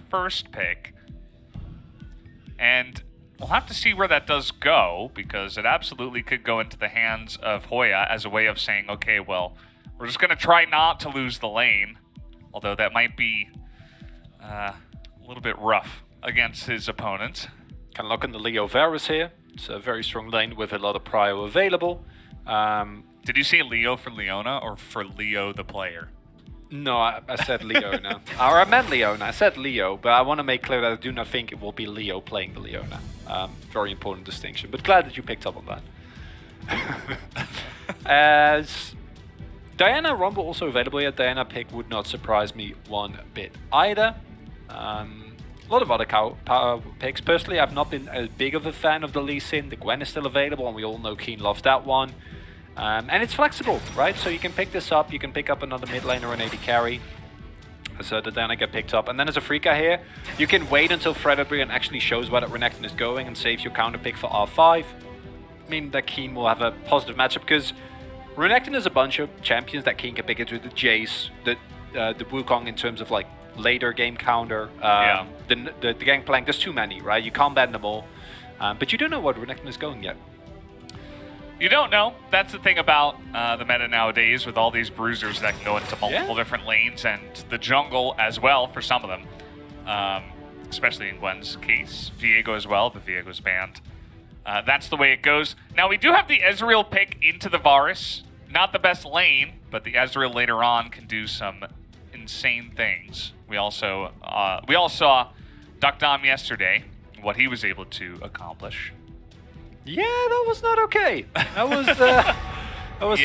first pick. And we'll have to see where that does go, because it absolutely could go into the hands of Hoya as a way of saying, okay, well, we're just going to try not to lose the lane. Although that might be a little bit rough against his opponent. Can lock in the Leo Varus here. It's a very strong lane with a lot of prio available. Did you say Leo for Leona or for Leo the player? No, I said Leona. Or I meant Leona. I said Leo, but I want to make clear that I do not think it will be Leo playing the Leona. Very important distinction, but glad that you picked up on that. As Diana Rumble also available here, Diana pick would not surprise me one bit either. A lot of other power picks. Personally, I've not been as big of a fan of the Lee Sin. The Gwen is still available, and we all know Keen loves that one. And it's flexible, right? So you can pick this up, you can pick up another mid lane or an AD carry. So the Diana get picked up. And then as Afreeca here, you can wait until Fredit Brion actually shows where that Renekton is going and save your counter pick for R5. I mean that Keen will have a positive matchup, because Renekton is a bunch of champions that Keen can pick into the Jace, the Wukong in terms of like later game counter, the Gangplank. There's too many, right? You can't ban them all. But you don't know what Renekton is going yet. You don't know. That's the thing about the meta nowadays, with all these bruisers that can go into multiple different lanes, and the jungle as well for some of them. Especially in Gwen's case. Viego as well, but Viego's banned. That's the way it goes. Now we do have the Ezreal pick into the Varus. Not the best lane, but the Ezreal later on can do some insane things. We all saw Duckdom yesterday, what he was able to accomplish. Yeah, that was not okay. That was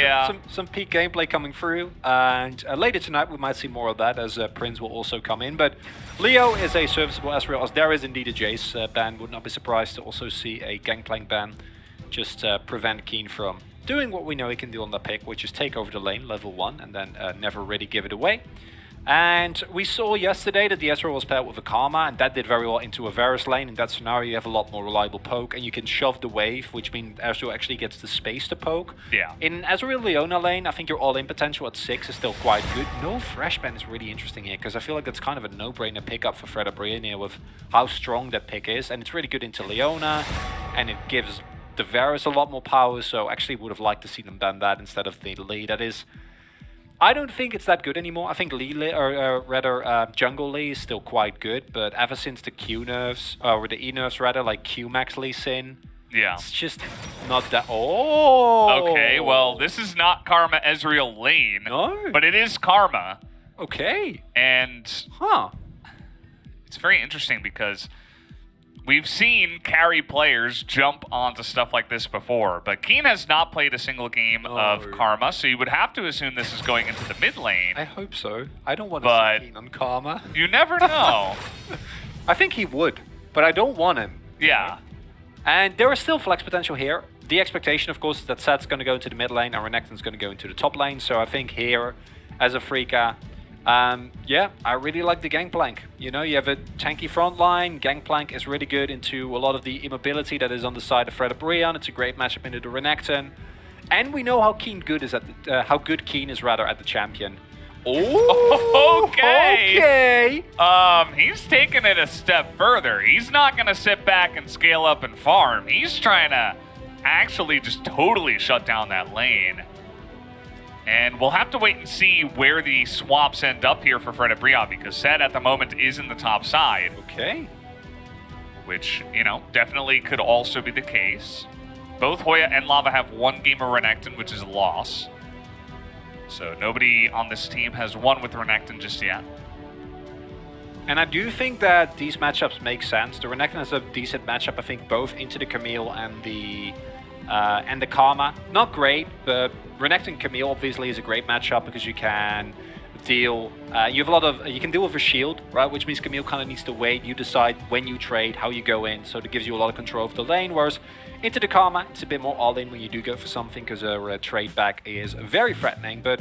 some peak gameplay coming through, and later tonight we might see more of that as Prince will also come in. But Leo is a serviceable Ezreal, as there is indeed a Jace ban. Would not be surprised to also see a Gangplank ban, just prevent Keen from doing what we know he can do on the pick, which is take over the lane, level 1, and then never really give it away. And we saw yesterday that the Ezreal was paired with a Karma, and that did very well into a Varus lane. In that scenario, you have a lot more reliable poke, and you can shove the wave, which means Ezreal actually gets the space to poke. Yeah. In Ezreal Leona lane, I think your all-in potential at 6 is still quite good. No Fresh ban is really interesting here, because I feel like that's kind of a no-brainer pickup for Fredit Brion here with how strong that pick is, and it's really good into Leona, and it gives the Varus a lot more power, so actually would have liked to see them ban that instead of the Lee. That is... I don't think it's that good anymore. I think Jungle Lee is still quite good, but ever since the Q nerfs, or the E nerfs rather, like Q Max Lee Sin, it's just not that... Oh! Okay, well, this is not Karma Ezreal lane, but it is Karma. Okay. And it's very interesting because we've seen carry players jump onto stuff like this before, but Keen has not played a single game of Karma, so you would have to assume this is going into the mid lane. I hope so. I don't want to see Keen on Karma. You never know. I think he would, but I don't want him. Yeah. And there is still flex potential here. The expectation, of course, is that Set's going to go into the mid lane and Renekton's going to go into the top lane, so I think here, as Afreeca, I really like the Gangplank. You know, you have a tanky front line. Gangplank is really good into a lot of the immobility that is on the side of Fredit Brion. It's a great matchup into the Renekton. And we know how Keen good is at the, how good Keen is rather at the champion. Oh, okay. Okay. He's taking it a step further. He's not going to sit back and scale up and farm. He's trying to actually just totally shut down that lane. And we'll have to wait and see where the swaps end up here for Fredit Brion, because Set at the moment is in the top side. Okay. Which, you know, definitely could also be the case. Both Hoya and Lava have one game of Renekton, which is a loss. So nobody on this team has won with Renekton just yet. And I do think that these matchups make sense. The Renekton is a decent matchup, I think, both into the Camille and the Karma. Not great, but Renekton Camille obviously is a great matchup because you can deal. You can deal with a shield, right? Which means Camille kind of needs to wait. You decide when you trade, how you go in, so that gives you a lot of control of the lane. Whereas into the Karma, it's a bit more all in when you do go for something, because a trade back is very threatening. But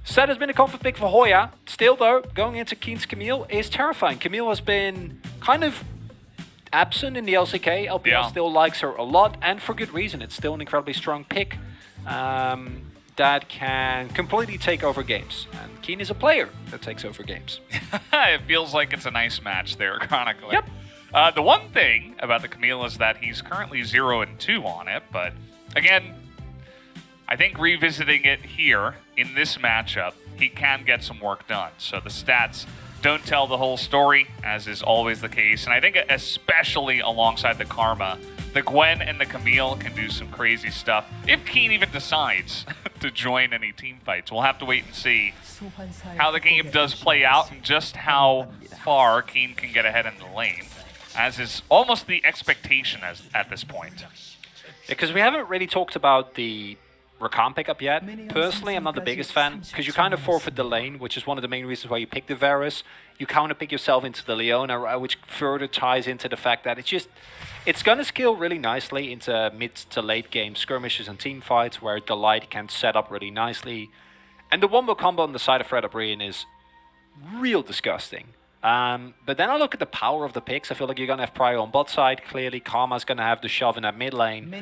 Set has been a comfort pick for Hoya. Still though, going into Keen's Camille is terrifying. Camille has been kind of absent in the LCK. LPL still likes her a lot, and for good reason. It's still an incredibly strong pick. that can completely take over games. And Keen is a player that takes over games. It feels like it's a nice match there, chronically. Yep. The one thing about the Camille is that he's currently 0-2 on it, but again, I think revisiting it here in this matchup, he can get some work done. So the stats don't tell the whole story, as is always the case. And I think especially alongside the Karma, the Gwen and the Camille can do some crazy stuff. If Keen even decides to join any team fights, we'll have to wait and see how the game does play out and just how far Keen can get ahead in the lane, as is almost the expectation at this point. Because we haven't really talked about the Rakan pickup yet. Personally, I'm not the biggest fan, because you kind of forfeit the lane, which is one of the main reasons why you pick the Varus. You counter pick yourself into the Leona, which further ties into the fact that it's going to scale really nicely into mid to late game skirmishes and team fights, where the light can set up really nicely. And the wombo combo on the side of Fredit Brion is real disgusting. But then I look at the power of the picks. I feel like you're going to have Prio on bot side. Clearly, Karma's going to have the shove in that mid lane.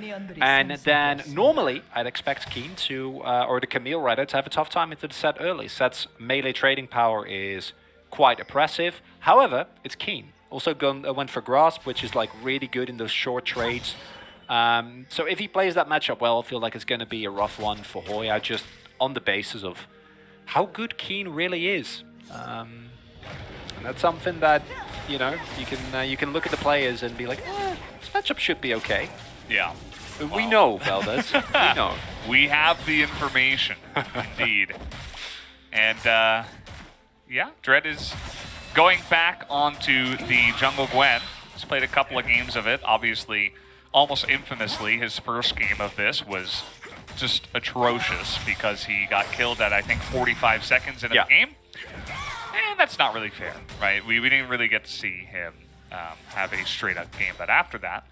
And then normally, I'd expect Keen to, or the Camille rather, to have a tough time into the set early. Set's melee trading power is quite oppressive. However, it's Keen. Also went for Grasp, which is like really good in those short trades. So if he plays that matchup well, I feel like it's going to be a rough one for Hoya, just on the basis of how good Keen really is. And that's something that, you know, you can look at the players and be like, this matchup should be okay. Yeah. We know, Valdez. We know. We have the information, indeed. And, yeah, Dread is going back onto the jungle Gwen. He's played a couple of games of it. Obviously, almost infamously, his first game of this was just atrocious because he got killed at, I think, 45 seconds in a game. And that's not really fair, right? We didn't really get to see him have a straight-up game, but after that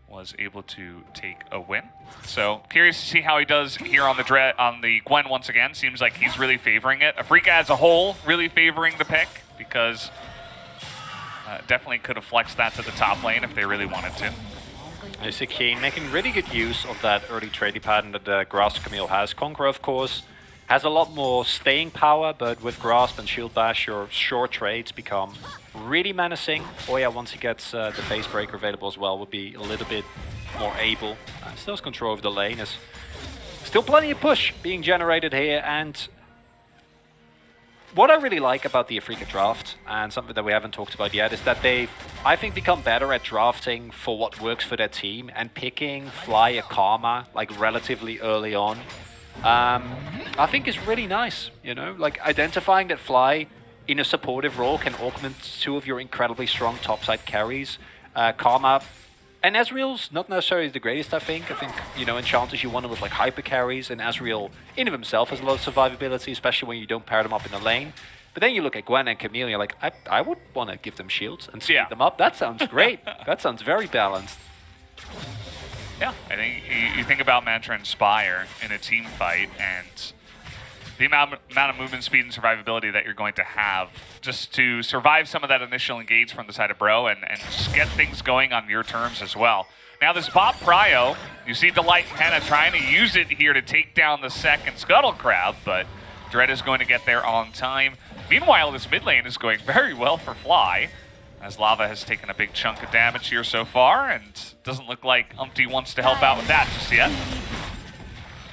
was able to take a win. So curious to see how he does here on the Gwen once again. Seems like he's really favoring it. Afreeca as a whole really favoring the pick because definitely could have flexed that to the top lane if they really wanted to. I see Keen making really good use of that early trading pattern that the Grasp Camille has. Conqueror, of course, has a lot more staying power, but with Grasp and Shield Bash, your short trades become really menacing. Oya, once he gets the Phase Breaker available as well, will be a little bit more able. Still has control over the lane. There's still plenty of push being generated here, and what I really like about the Afreeca draft, and something that we haven't talked about yet, is that they've, I think, become better at drafting for what works for their team, and picking Fly or Karma like relatively early on. I think is really nice, you know, like identifying that Fly in a supportive role can augment two of your incredibly strong topside carries. Karma and Ezreal's not necessarily the greatest, I think, you know, enchanters you want them with like hyper carries, and Ezreal in of himself has a lot of survivability, especially when you don't pair them up in the lane. But then you look at Gwen and Camille, you're like, I would want to give them shields and speed them up. That sounds great. That sounds very balanced. Yeah, I think you think about Mantra Inspire in a team fight, and the amount of movement speed and survivability that you're going to have just to survive some of that initial engage from the side of Bro and just get things going on your terms as well. Now this bot Prio, you see Delight and Henna trying to use it here to take down the second Scuttle Crab, but Dread is going to get there on time. Meanwhile, this mid lane is going very well for Fly, as Lava has taken a big chunk of damage here so far, and doesn't look like Umpty wants to help out with that just yet.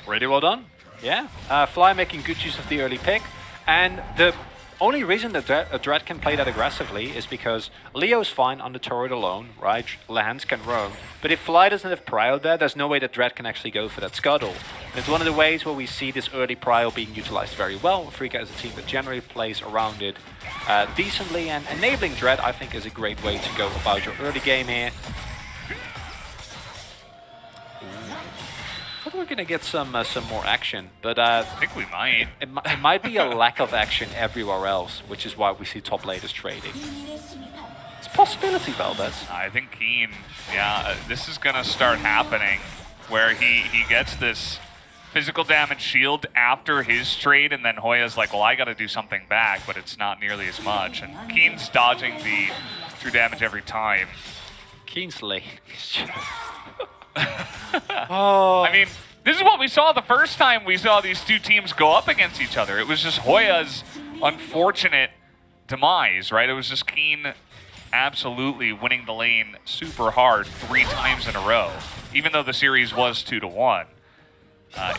Really well done. Yeah, Fly making good use of the early pick, and the only reason that Dread can play that aggressively is because Leo's fine on the turret alone, right? Lands can roam, but if Fly doesn't have Prio there, there's no way that Dread can actually go for that Scuttle. And it's one of the ways where we see this early Prio being utilized very well. Afreeca is a team that generally plays around it decently, and enabling Dread, I think, is a great way to go about your early game here. I thought we were going to get some more action, but I think we might. It might be a lack of action everywhere else, which is why we see top laners trading. It's a possibility, Valdez. I think Keen, this is going to start happening, where he gets this physical damage shield after his trade, and then Hoya's like, well, I got to do something back, but it's not nearly as much. And Keen's dodging the true damage every time. Keen's late. I mean, This is what we saw the first time we saw these two teams go up against each other. It was just Hoya's unfortunate demise, right? It was just Keen absolutely winning the lane super hard 3 times in a row, even though the series was 2-1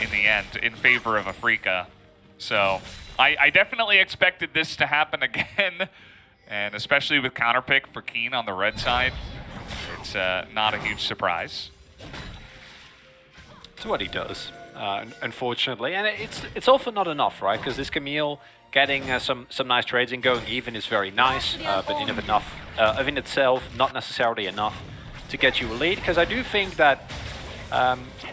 in the end in favor of Afreeca. So I definitely expected this to happen again, and especially with counterpick for Keen on the red side, it's not a huge surprise. It's what he does, unfortunately, and it's often not enough, right? Because this Camille getting some nice trades and going even is very nice, but in itself, not necessarily enough to get you a lead. Because I do think that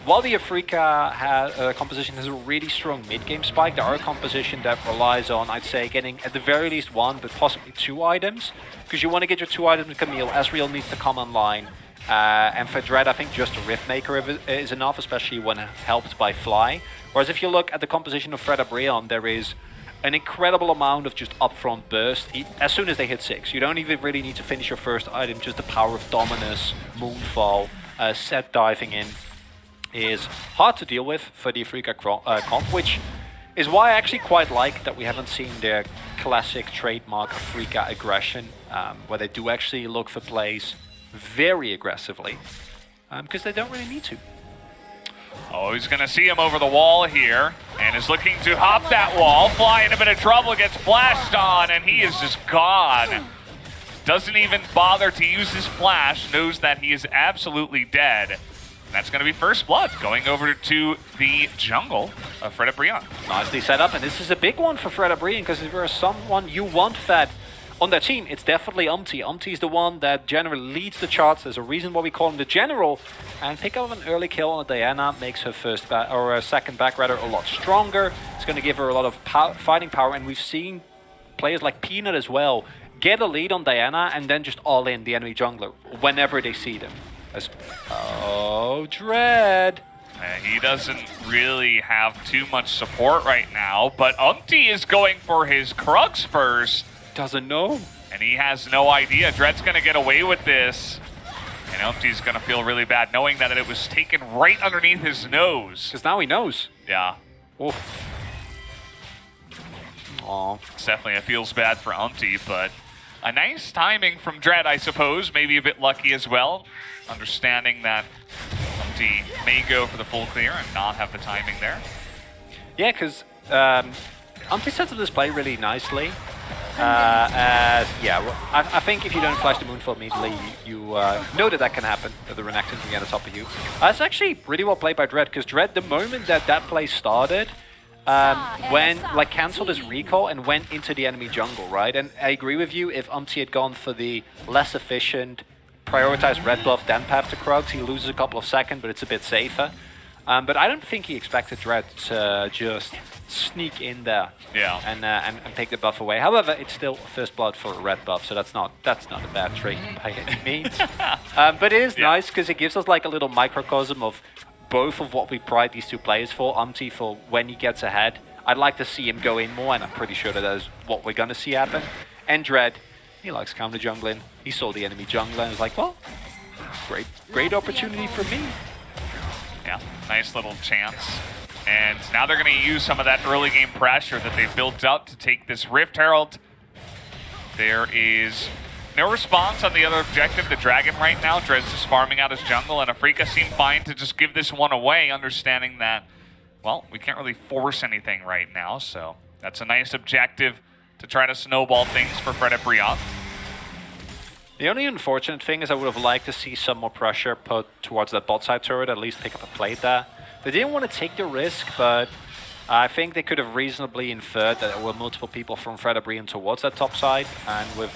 while the Afreeca composition has a really strong mid-game spike, there are a composition that relies on, I'd say, getting at the very least 1, but possibly 2 items. Because you want to get your 2 items with Camille, Ezreal needs to come online. And for Dread, I think just a Rift Maker is enough, especially when helped by Fly. Whereas if you look at the composition of Fredit Brion, there is an incredible amount of just upfront burst as soon as they hit 6. You don't even really need to finish your first item, just the power of Dominus, Moonfall, set diving in is hard to deal with for the Afreeca comp, which is why I actually quite like that we haven't seen their classic trademark Afreeca aggression, where they do actually look for plays very aggressively, because they don't really need to. Oh, he's going to see him over the wall here, and is looking to hop that wall. Fly in a bit of trouble, gets flashed on, and he is just gone. Doesn't even bother to use his flash, knows that he is absolutely dead. And that's going to be first blood, going over to the jungle of Fredit Brion. Nicely set up, and this is a big one for Fredit Brion, because if there's someone you want that on their team, it's definitely Umti. Umti is the one that generally leads the charts. There's a reason why we call him the General. And pick up an early kill on Diana makes her second back rather a lot stronger. It's going to give her a lot of fighting power. And we've seen players like Peanut as well get a lead on Diana and then just all in the enemy jungler whenever they see them. Oh, Dread. He doesn't really have too much support right now, but Umti is going for his Krugs first. Doesn't know. And he has no idea. Dread's going to get away with this. And Umti's going to feel really bad knowing that it was taken right underneath his nose. Because now he knows. Yeah. Oh. Aw. It's definitely, it feels bad for Umti, but a nice timing from Dread, I suppose. Maybe a bit lucky as well. Understanding that Umti may go for the full clear and not have the timing there. Yeah, because Umti sets up this play really nicely. I think if you don't flash the Moonfall immediately, you know that can happen, that the Renekton can get on top of you. It's actually really well played by Dread, because Dread, the moment that play started, cancelled his recall and went into the enemy jungle, right? And I agree with you, if Umti had gone for the less efficient, prioritized red buff then path to Krugs, he loses a couple of seconds, but it's a bit safer. But I don't think he expected Dread to just sneak in there and take the buff away. However, it's still first blood for a red buff, so that's not a bad trait by any means. But it is nice because it gives us like a little microcosm of both of what we pride these two players for. Umti for when he gets ahead. I'd like to see him go in more, and I'm pretty sure that is what we're going to see happen. And Dread, he likes counter jungling. He saw the enemy jungler and was like, well, great opportunity for me. Yeah, nice little chance. And now they're going to use some of that early game pressure that they've built up to take this Rift Herald. There is no response on the other objective, the Dragon right now. Drez is farming out his jungle, and Afreeca seem fine to just give this one away, understanding that, well, we can't really force anything right now. So that's a nice objective to try to snowball things for Fredit Brion. The only unfortunate thing is I would have liked to see some more pressure put towards that bot side turret, at least pick up a plate there. They didn't want to take the risk, but I think they could have reasonably inferred that there were multiple people from Fredit Brion towards that top side, and with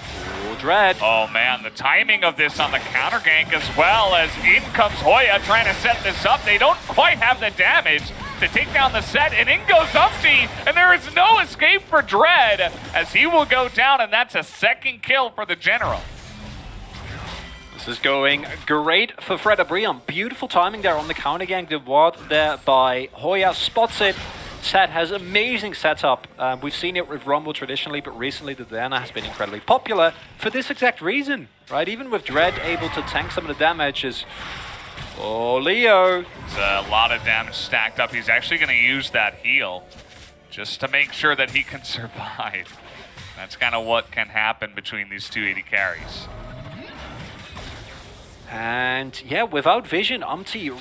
Dread. Oh man, the timing of this on the counter gank as well, as in comes Hoya trying to set this up. They don't quite have the damage to take down the set, and in goes Umti, and there is no escape for Dread, as he will go down, and that's a second kill for the General. This is going great for Fredit Brion. Beautiful timing there on the counter gank. The ward there by Hoya spots it. Set has amazing setup. We've seen it with Rumble traditionally, but recently the Diana has been incredibly popular for this exact reason, right? Even with Dread able to tank some of the damage, is Oh, Leo. There's a lot of damage stacked up. He's actually going to use that heal just to make sure that he can survive. That's kind of what can happen between these two AD carries. And yeah, without vision,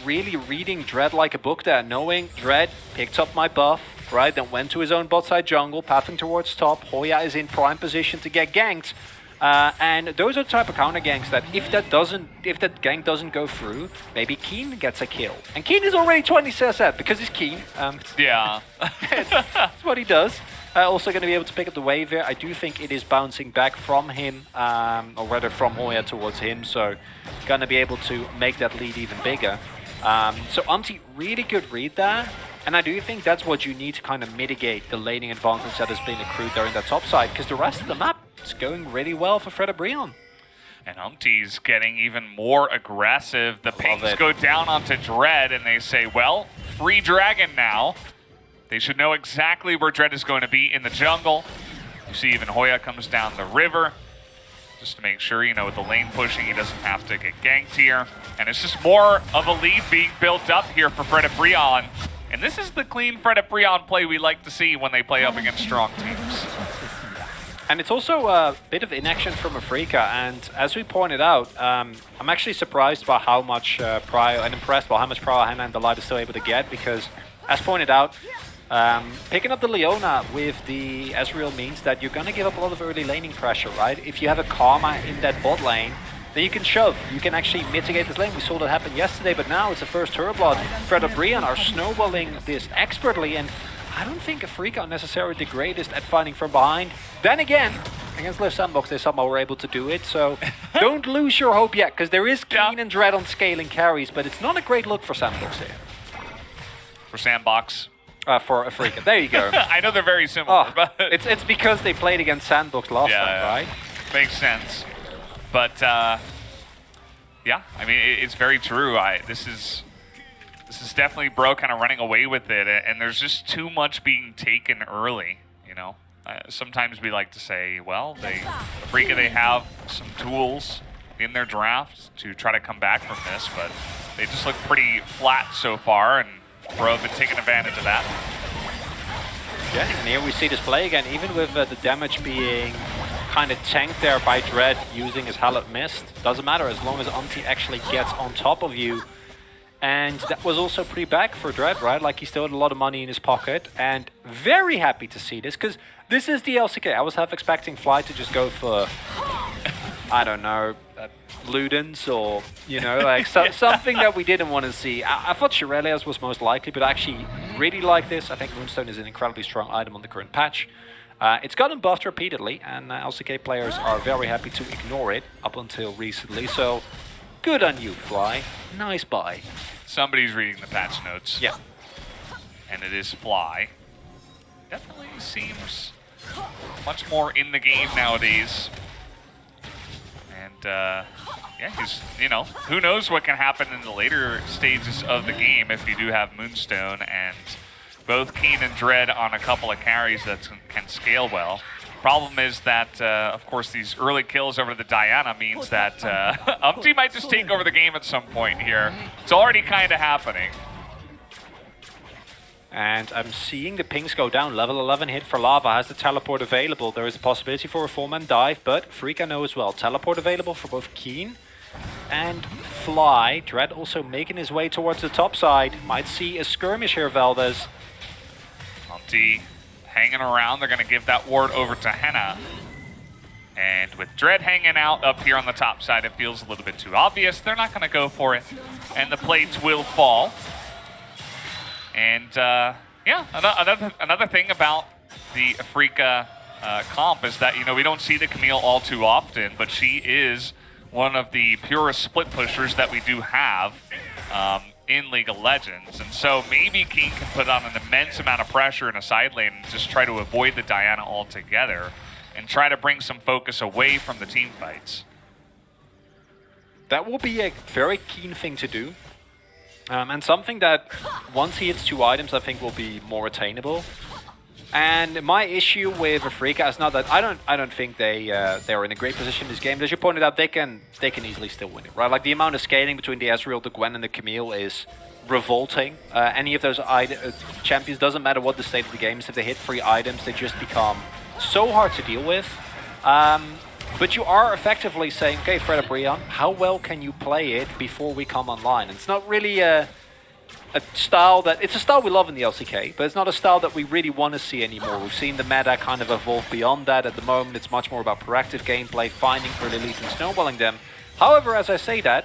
really reading Dread like a book there, knowing Dread picked up my buff, right, then went to his own bot side jungle, pathing towards top. Hoya is in prime position to get ganked. And those are the type of counter ganks that if that gank doesn't go through, maybe Keen gets a kill. And Keen is already 20 CSF because he's Keen. Yeah. That's what he does. Also going to be able to pick up the wave here. I do think it is bouncing back from him, or rather from Hoya towards him. So going to be able to make that lead even bigger. So really good read there. And I do think that's what you need to kind of mitigate the laning advantage that has been accrued there in that top side. Because the rest of the map is going really well for Fredit Brion. And Umti's getting even more aggressive. The pings go down onto Dread and they say, well, free dragon now. They should know exactly where Dread is going to be in the jungle. You see even Hoya comes down the river just to make sure, you know, with the lane pushing, he doesn't have to get ganked here. And it's just more of a lead being built up here for Fredit Brion. And this is the clean Fredit Brion play we like to see when they play up against strong teams. And it's also a bit of inaction from Afreeca, and as we pointed out, I'm actually surprised by how much Prio, and impressed by how much Prio Hannah and the Light is still able to get, because, as pointed out, picking up the Leona with the Ezreal means that you're going to give up a lot of early laning pressure, right? If you have a Karma in that bot lane, then you can shove. You can actually mitigate this lane. We saw that happen yesterday, but now it's the first Turbo Blood. Fredit Brion are snowballing this expertly, and I don't think Afreeca are necessarily the greatest at fighting from behind. Then again, against Live Sandbox, they somehow were able to do it, so don't lose your hope yet, because there is Keen and Dread on scaling carries, but it's not a great look for Sandbox here. For Sandbox? For Afreeca. There you go. I know they're very similar, but it's because they played against Sandbox last time, right? Makes sense. But yeah, I mean, it's very true. This is definitely Bro kind of running away with it, and there's just too much being taken early. You know, sometimes we like to say, well, Afreeca, they have some tools in their draft to try to come back from this, but they just look pretty flat so far, and Bro have been taking advantage of that. Yeah, and here we see this play again, even with the damage being kind of tanked there by Dread using his Hallowed Mist. Doesn't matter as long as Umti actually gets on top of you. And that was also pretty bad for Dread, right? Like, he still had a lot of money in his pocket, and very happy to see this, because this is the LCK. I was half expecting Fly to just go for, I don't know, Ludens, or, you know, like something that we didn't want to see. I thought Shirelias was most likely, but I actually really like this. I think Moonstone is an incredibly strong item on the current patch. It's gotten buffed repeatedly, and LCK players are very happy to ignore it up until recently, so good on you, Fly. Nice buy. Somebody's reading the patch notes. Yeah. And it is Fly. Definitely seems much more in the game nowadays. And, yeah, he's, you know, who knows what can happen in the later stages of the game if you do have Moonstone and both Keen and Dread on a couple of carries that can scale well. Problem is that, of course, these early kills over the Diana means that Umti might just take over the game at some point here. It's already kind of happening. And I'm seeing the pings go down. Level 11 hit for Lava, has the teleport available. There is a possibility for a 4-man dive, but Freeca know as well. Teleport available for both Keen and Fly. Dread also making his way towards the top side. Might see a skirmish here, Valdez. Umti hanging around. They're going to give that ward over to Henna. And with Dread hanging out up here on the top side, it feels a little bit too obvious. They're not going to go for it, and the plates will fall. And yeah, another thing about the Afreeca comp is that, you know, we don't see the Camille all too often, but she is one of the purest split pushers that we do have in League of Legends. And so maybe King can put on an immense amount of pressure in a side lane and just try to avoid the Diana altogether and try to bring some focus away from the team fights. That will be a very keen thing to do. And something that, once he hits 2 items, I think will be more attainable. And my issue with Afreeca is not that I don't think they're in a great position in this game. As you pointed out, they can easily still win it, right? Like the amount of scaling between the Ezreal, the Gwen, and the Camille is revolting. Any of those champions, doesn't matter what the state of the game is, if they hit 3 items, they just become so hard to deal with. But you are effectively saying, okay, Fredit Brion, how well can you play it before we come online? And it's not really a style that, it's a style we love in the LCK, but it's not a style that we really want to see anymore. We've seen the meta kind of evolve beyond that. At the moment, it's much more about proactive gameplay, finding early leads and snowballing them. However, as I say that,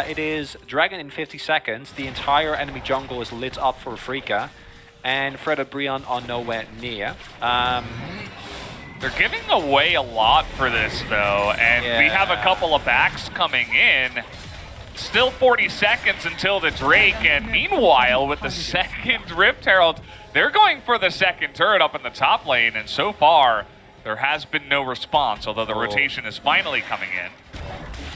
it is Dragon in 50 seconds. The entire enemy jungle is lit up for Afreeca, and Fredit Brion are nowhere near. They're giving away a lot for this, though, and we have a couple of backs coming in. Still 40 seconds until the Drake, and meanwhile, with the second Rift Herald, they're going for the second turret up in the top lane, and so far, there has been no response, although the rotation is finally coming in.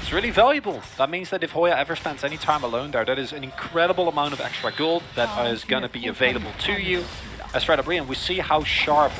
It's really valuable. That means that if Hoya ever spends any time alone there, that is an incredible amount of extra gold that is going to be available to you. As Fredit Brion, we see how sharp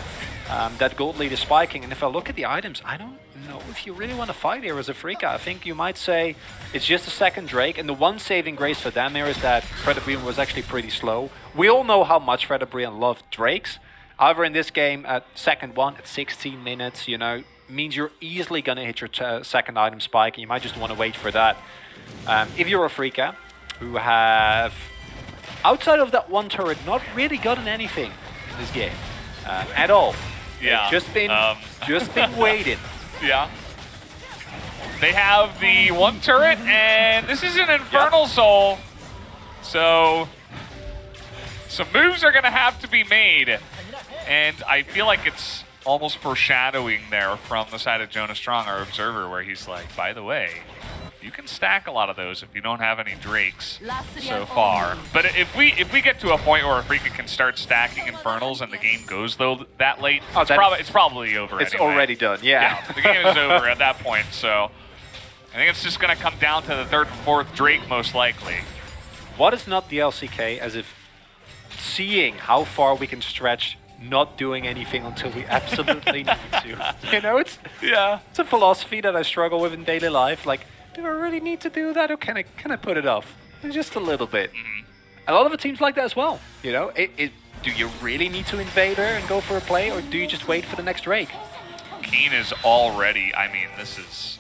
that gold lead is spiking, and if I look at the items, I don't know if you really want to fight here as Afreeca. I think you might say it's just a second Drake, and the one saving grace for them here is that Fredit Brion was actually pretty slow. We all know how much Fredit Brion loved Drakes. However, in this game, at second one, at 16 minutes, you know, means you're easily going to hit your second item spike, and you might just want to wait for that. If you're Afreeca, who have, outside of that one turret, not really gotten anything in this game at all. Yeah. Just been waiting. Yeah. They have the one turret, and this is an Infernal Soul. So some moves are going to have to be made. And I feel like it's almost foreshadowing there from the side of Jonas Strong, our observer, where he's like, by the way, you can stack a lot of those if you don't have any Drakes so far. But if we get to a point where Afreeca can start stacking Infernals and the game goes though that late, it's probably over. It's anyway. already done, yeah. The game is over at that point, so I think it's just going to come down to the third and fourth Drake most likely. What is not the LCK as if seeing how far we can stretch not doing anything until we absolutely need to. You know, it's a philosophy that I struggle with in daily life. Like, do I really need to do that, or can I put it off just a little bit? A lot of it seems like that as well. You know, do you really need to invade her and go for a play, or do you just wait for the next Drake? Keen is already, I mean, this is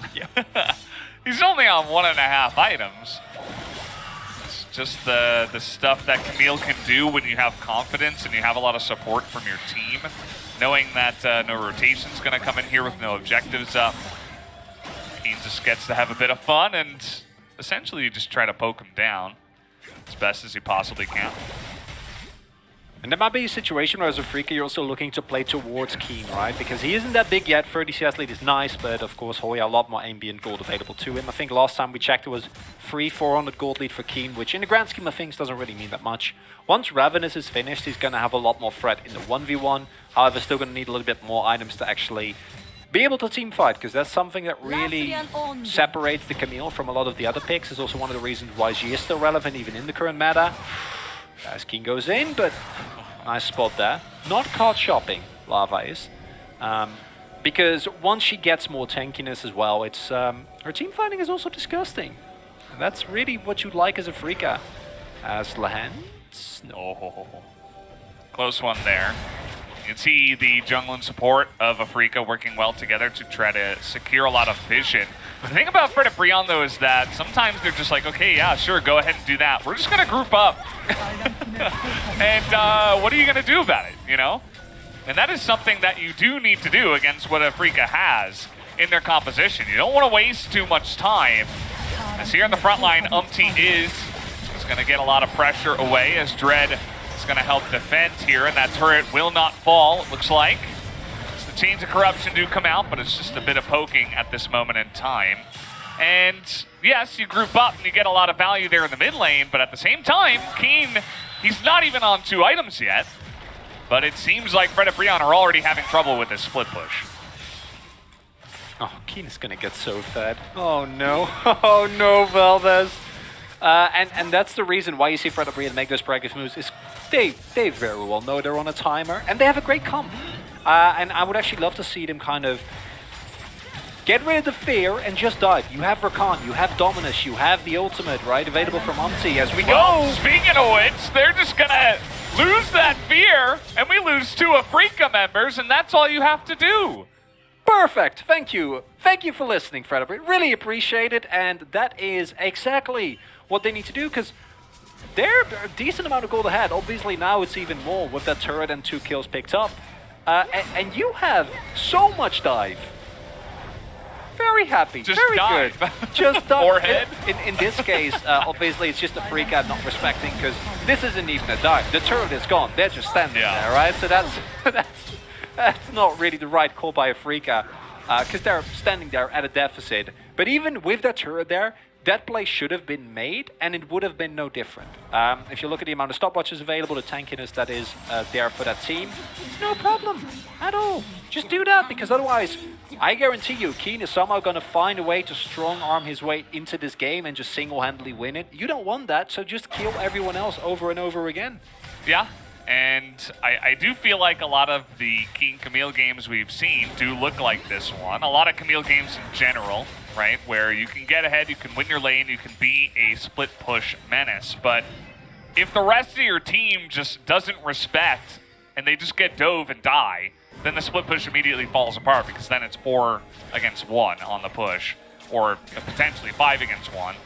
he's only on 1.5 items. It's just the stuff that Camille can do when you have confidence and you have a lot of support from your team, knowing that no rotation's going to come in here with no objectives up. Keen just gets to have a bit of fun, and essentially you just try to poke him down as best as you possibly can. And there might be a situation where as Afreeca you're also looking to play towards Keen, right? Because he isn't that big yet. 30 CS lead is nice, but of course Hoya a lot more ambient gold available to him. I think last time we checked it was 400 gold lead for Keen, which in the grand scheme of things doesn't really mean that much. Once Ravenous is finished, he's going to have a lot more threat in the 1v1. However, still going to need a little bit more items to actually be able to team fight, because that's something that really separates the Camille from a lot of the other picks. Is also one of the reasons why she is still relevant even in the current meta. As Keen goes in, but nice spot there. Not card shopping, Lava is. Because once she gets more tankiness as well, it's her team fighting is also disgusting. And that's really what you'd like as Afreeca. As Lehans, no. Close one there. You can see the jungle and support of Afreeca working well together to try to secure a lot of vision. The thing about Fredit Brion, though, is that sometimes they're just like, okay, yeah, sure, go ahead and do that. We're just going to group up. And what are you going to do about it, you know? And that is something that you do need to do against what Afreeca has in their composition. You don't want to waste too much time. As here in the front line, is going to get a lot of pressure away as Dread is going to help defend here, and that turret will not fall, it looks like. As the Chains of Corruption do come out, but it's just a bit of poking at this moment in time. And yes, you group up and you get a lot of value there in the mid lane, but at the same time, Keen, he's not even on 2 items yet. But it seems like Fredit Brion are already having trouble with this split push. Oh, Keen is going to get so fed. Oh no. Oh no, Valdez. And that's the reason why you see Fredit Brion make those proactive moves. Is they very well know they're on a timer, and they have a great comp. And I would actually love to see them kind of get rid of the fear and just dive. You have Rakan, you have Dominus, you have the ultimate, right, available from Umti as we go. Speaking of which, they're just gonna lose that fear, and we lose 2 Afreeca members, and that's all you have to do. Perfect. Thank you. Thank you for listening, Fredit Brion. Really appreciate it, and that is exactly what they need to do, because they're a decent amount of gold ahead. Obviously, now it's even more with that turret and 2 kills picked up. And you have so much dive. Very happy. Just very dive. good. Just dive. Forehead. In this case, obviously, it's just a Afreeca not respecting, because this isn't even a dive. The turret is gone. They're just standing there, right? So that's not really the right call by Afreeca, because they're standing there at a deficit. But even with that turret there, that play should have been made, and it would have been no different. If you look at the amount of stopwatches available, the tankiness that is there for that team, it's no problem at all. Just do that, because otherwise, I guarantee you, Keen is somehow going to find a way to strong-arm his way into this game and just single-handedly win it. You don't want that, so just kill everyone else over and over again. Yeah. And I do feel like a lot of the Keen Camille games we've seen do look like this one. A lot of Camille games in general, right? Where you can get ahead, you can win your lane, you can be a split push menace. But if the rest of your team just doesn't respect and they just get dove and die, then the split push immediately falls apart, because then it's 4 against 1 on the push, or potentially 5 against 1.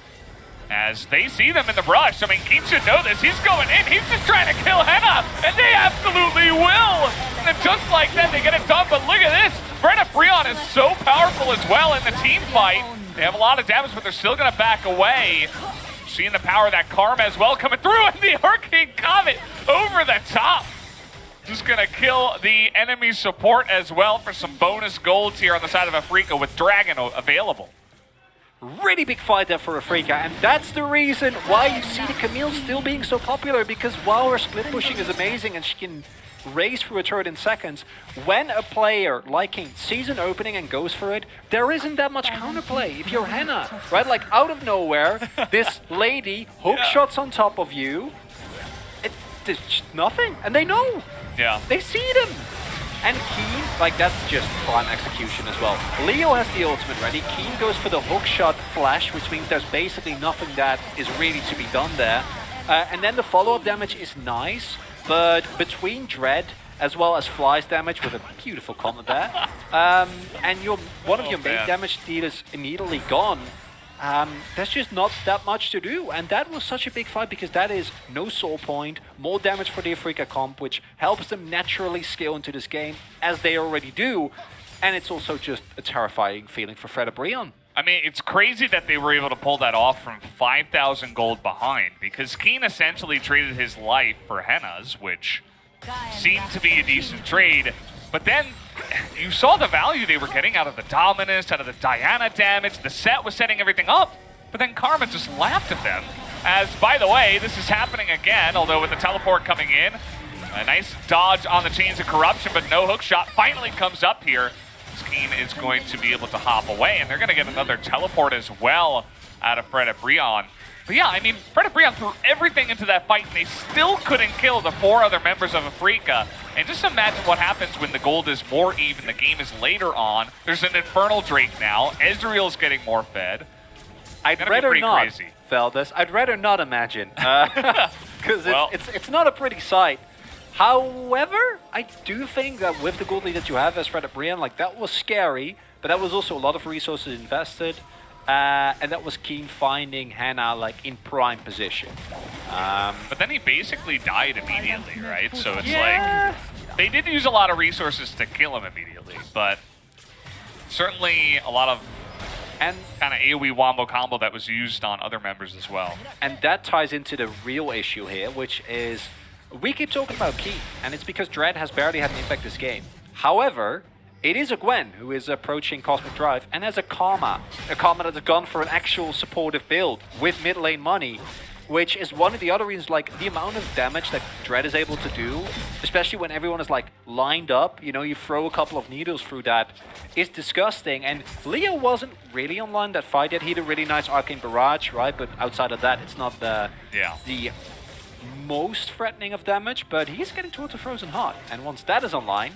As they see them in the brush. I mean, Keen should know this. He's going in. He's just trying to kill Henna, and they absolutely will. And just like that, they get it done. But look at this. Fredit Brion is so powerful as well in the team fight. They have a lot of damage, but they're still going to back away. Seeing the power of that Karma as well coming through, and the Hurricane Comet over the top. Just going to kill the enemy support as well for some bonus golds here on the side of Afreeca with Dragon available. Really big fight there for Afreeca, and that's the reason why you see the Camille still being so popular, because while her split pushing is amazing and she can race through a turret in seconds, when a player like King sees an opening and goes for it, there isn't that much counterplay. If you're Henna, right, like out of nowhere, this lady hook shots on top of you, there's just nothing, and they know. Yeah. They see them. And Keen, like, that's just prime execution as well. Leo has the ultimate ready. Keen goes for the hook shot flash, which means there's basically nothing that is really to be done there. And then the follow-up damage is nice, but between Dread as well as Fly's damage with a beautiful comment there, and one of your main damage dealers immediately gone, there's just not that much to do, and that was such a big fight, because that is no soul point, more damage for the Afreeca comp, which helps them naturally scale into this game, as they already do, and it's also just a terrifying feeling for Fredit Brion. I mean, it's crazy that they were able to pull that off from 5,000 gold behind, because Keen essentially traded his life for Henna's, which seemed to be a decent trade, but then you saw the value they were getting out of the Dominus, out of the Diana damage. The set was setting everything up, but then Karma just laughed at them. As, by the way, this is happening again, although with the teleport coming in, a nice dodge on the Chains of Corruption, but no hook shot finally comes up here. Keen is going to be able to hop away, and they're going to get another teleport as well out of Fredit Brion. But yeah, I mean, Fredit Brion threw everything into that fight, and they still couldn't kill the 4 other members of Afreeca. And just imagine what happens when the gold is more even, the game is later on. There's an Infernal Drake now. Ezreal's getting more fed. I'd rather not, Feldes. I'd rather not imagine. Because it's not a pretty sight. However, I do think that with the gold lead that you have as Fredit Brion, like, that was scary, but that was also a lot of resources invested. And that was Keen finding Henna, like, in prime position. But then he basically died immediately, right? So it's like, they did use a lot of resources to kill him immediately, but certainly a lot of kind of AoE wombo combo that was used on other members as well. And that ties into the real issue here, which is, we keep talking about Keen, and it's because Dread has barely had an impact this game. However, it is a Gwen who is approaching Cosmic Drive, and has a Karma that has gone for an actual supportive build with mid lane money, which is one of the other reasons, like, the amount of damage that Dread is able to do, especially when everyone is, like, lined up, you know, you throw a couple of needles through that, is disgusting. And Leo wasn't really online that fight yet. He had a really nice Arcane Barrage, right? But outside of that, it's not the most threatening of damage, but he's getting towards the Frozen Heart. And once that is online,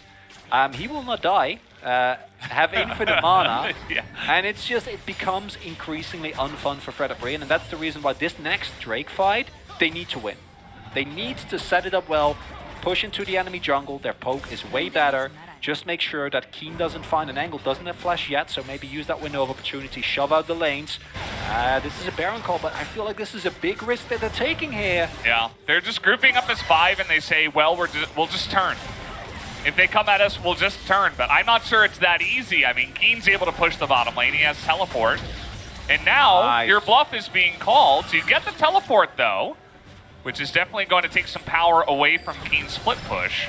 he will not die, have infinite mana, Yeah. and it becomes increasingly unfun for Fredit Brion, and that's the reason why this next Drake fight, they need to win. They need to set it up well, push into the enemy jungle, their poke is way better, just make sure that Keen doesn't find an angle, doesn't have flash yet, so maybe use that window of opportunity, shove out the lanes. This is a Baron call, but I feel like this is a big risk that they're taking here. Yeah, they're just grouping up as 5 and they say, well, we'll just turn. If they come at us, we'll just turn, but I'm not sure it's that easy. I mean, Keen's able to push the bottom lane, he has teleport, and now your bluff is being called, so you get the teleport though, which is definitely going to take some power away from Keen's split push.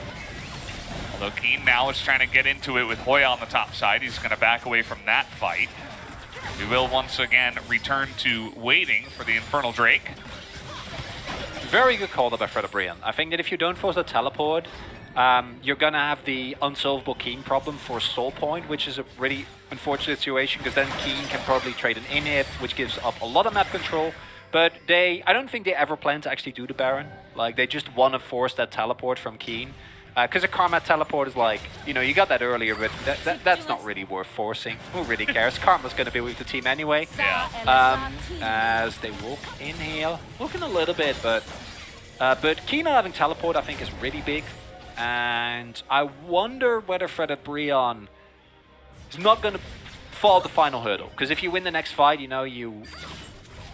Although Keen now is trying to get into it with Hoya on the top side. He's going to back away from that fight. We will once again return to waiting for the Infernal Drake. Very good call by Fredit Brion. I think that if you don't force a teleport, you're going to have the unsolvable Keen problem for Soul Point, which is a really unfortunate situation, because then Keen can probably trade an inhib, which gives up a lot of map control. But I don't think they ever plan to actually do the Baron. Like, they just want to force that teleport from Keen. Because a Karma teleport is like, you know, you got that earlier, but that's not really worth forcing. Who really cares? Karma's going to be with the team anyway. Yeah. As they walk in here, looking a little bit, but Keen not having teleport, I think, is really big. And I wonder whether Fredit Brion is not going to fall the final hurdle. Because if you win the next fight, you know, you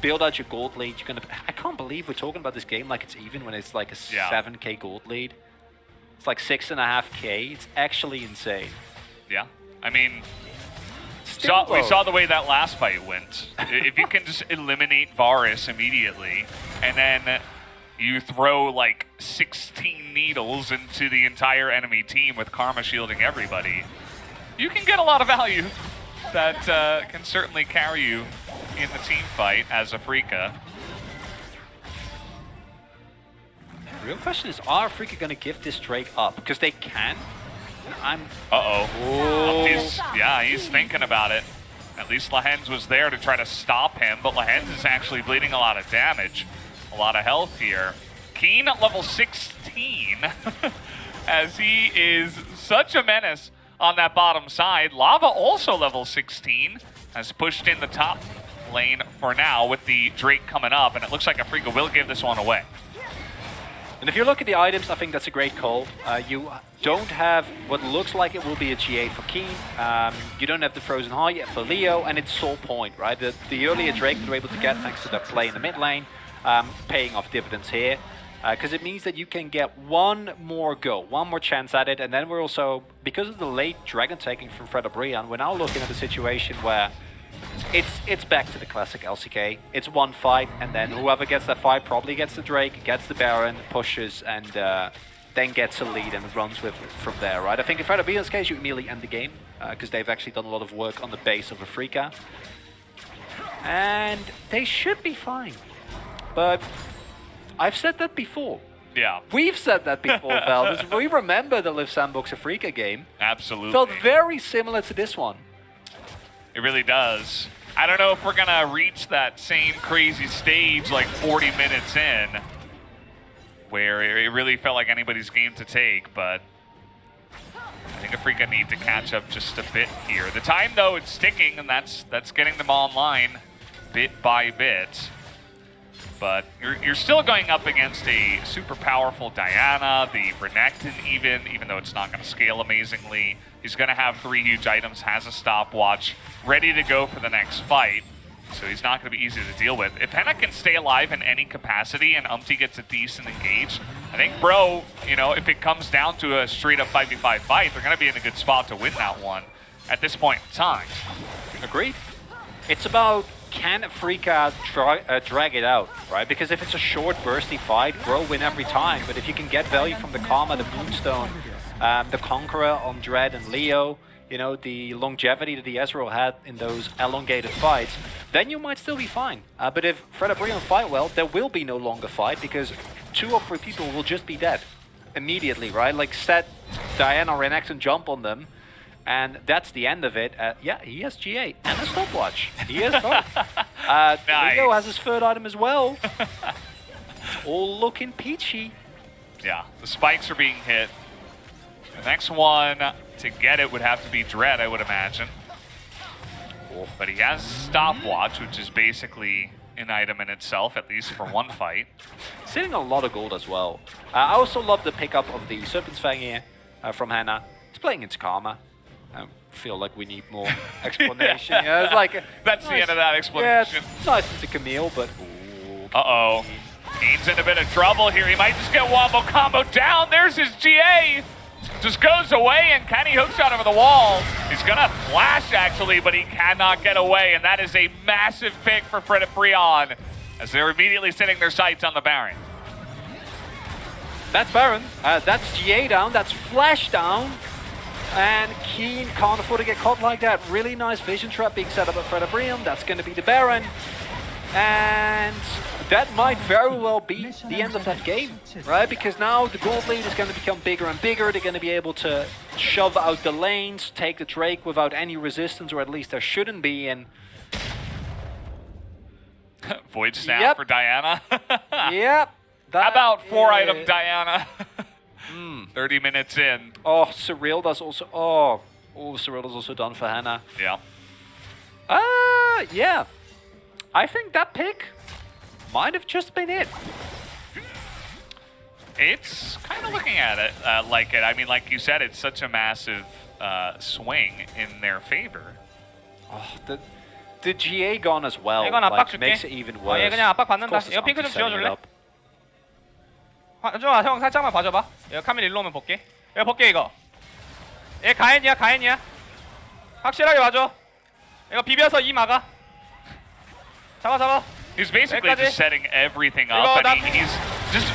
build out your gold lead. You're gonna. I can't believe we're talking about this game like it's even when it's like a 7k gold lead. It's like 6.5k. It's actually insane. Yeah, I mean, we saw the way that last fight went. If you can just eliminate Varus immediately, and then you throw like 16 needles into the entire enemy team with Karma shielding everybody, you can get a lot of value that can certainly carry you in the team fight as Afreeca. The real question is, are Afreeca going to give this Drake up? Because they can. He's thinking about it. At least Lahens was there to try to stop him, but Lahens is actually bleeding a lot of damage, a lot of health here. Keen at level 16, as he is such a menace on that bottom side. Lava also level 16, has pushed in the top lane for now with the Drake coming up, and it looks like Afreeca will give this one away. And if you look at the items, I think that's a great call. You don't have what looks like it will be a GA for Keen. You don't have the Frozen Heart yet for Leo, and it's Soul Point, right? The earlier Drake they were able to get thanks to the play in the mid lane, paying off dividends here. Because it means that you can get one more go, one more chance at it, and then we're also, because of the late dragon taking from Fredit Brion, we're now looking at a situation where it's back to the classic LCK. It's one fight, and then whoever gets that fight probably gets the Drake, gets the Baron, pushes, and then gets a lead and runs with it from there, right? I think in Fredit Brion's case, you immediately end the game, because they've actually done a lot of work on the base of Afreeca. And they should be fine. But I've said that before. Yeah. We've said that before, Val. We remember the Live Sandbox Afreeca game. Absolutely. Felt very similar to this one. It really does. I don't know if we're going to reach that same crazy stage like 40 minutes in, where it really felt like anybody's game to take, but I think Afreeca need to catch up just a bit here. The time, though, it's ticking, and that's getting them online bit by bit. But you're still going up against a super powerful Diana, the Renekton even though it's not going to scale amazingly. He's going to have 3 huge items, has a stopwatch, ready to go for the next fight. So he's not going to be easy to deal with. If Henna can stay alive in any capacity and Umti gets a decent engage, I think Bro, you know, if it comes down to a straight up 5v5 fight, they're going to be in a good spot to win that one at this point in time. Agreed. It's about, can Afreeca drag it out, right? Because if it's a short, bursty fight, Bro win every time. But if you can get value from the Karma, the Moonstone, the Conqueror on Dread and Leo, you know, the longevity that the Ezreal had in those elongated fights, then you might still be fine. But if Fredit Brion fight well, there will be no longer fight, because 2 or 3 people will just be dead immediately, right? Like, set Diana or Renekton jump on them, and that's the end of it. Yeah, he has GA and a stopwatch. He has both. Nice. Leo has his 3rd item as well. all looking peachy. Yeah, the spikes are being hit. The next one to get it would have to be Dread, I would imagine. Cool. But he has Stopwatch, which is basically an item in itself, at least for one fight. Sitting on a lot of gold as well. I also love the pickup of the Serpent's Fang here from Hannah. He's playing into Karma. I feel like we need more explanation. Yeah, it's like that's nice, the end of that explanation. Yeah, it's nice into Camille, but... Uh-oh. Kane's in a bit of trouble here. He might just get wombo combo down. There's his GA. Just goes away, and Kenny hooks out over the wall. He's gonna flash, actually, but he cannot get away, and that is a massive pick for Fredit Brion, as they're immediately setting their sights on the Baron. That's Baron. That's GA down. That's Flash down. And Keen can't afford to get caught like that. Really nice vision trap being set up at Fredit Brion. That's going to be the Baron. And that might very well be the end of that game, right? Because now the gold lead is going to become bigger and bigger. They're going to be able to shove out the lanes, take the Drake without any resistance, or at least there shouldn't be. And Void Snap for Diana. Yep. How about 4-item Diana? 30 minutes in. Oh, Surreal does also... Oh, Surreal is also done for Hannah. Yeah. Yeah. I think that pick might have just been it. It's kind of looking at it like it. I mean, like you said, it's such a massive swing in their favor. Oh, the GA gone as well makes it even worse. 얘 그냥 압박 받는다. 이거 핑크 좀 지워줄래? 좋아, 형 살짝만 봐줘봐. 이거 카밀 일로 오면 볼게. 이거 볼게 이거. 얘 가엔이야, 가엔이야. 확실하게 봐줘. 이거 비벼서 이 막아. 잡아. He's basically just setting everything up, and he's just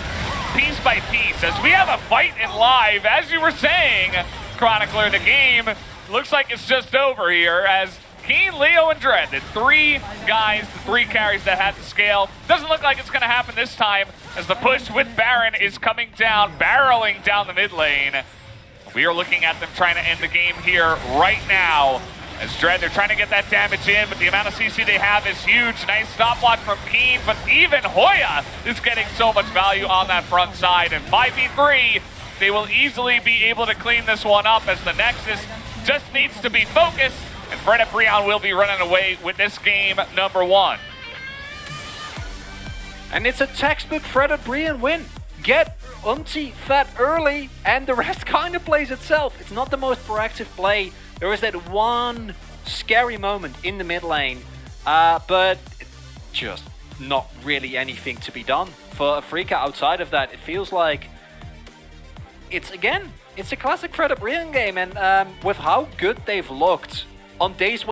piece by piece. As we have a fight in live, as you were saying, Chronicler, the game looks like it's just over here as Keen, Leo, and Dread, the three guys, the three carries that had to scale. Doesn't look like it's going to happen this time as the push with Baron is coming down, barreling down the mid lane. We are looking at them trying to end the game here right now. As Dread, they're trying to get that damage in, but the amount of CC they have is huge. Nice stopwatch from Keen, but even Hoya is getting so much value on that front side. And 5v3, they will easily be able to clean this one up as the Nexus just needs to be focused, and Fredit Brion will be running away with this game number 1. And it's a textbook Fredit Brion win. Get Unti fat early, and the rest kind of plays itself. It's not the most proactive play. There is that one scary moment in the mid lane, but just not really anything to be done for Afreeca outside of that. It feels like it's a classic Fredit Brion game, and with how good they've looked on days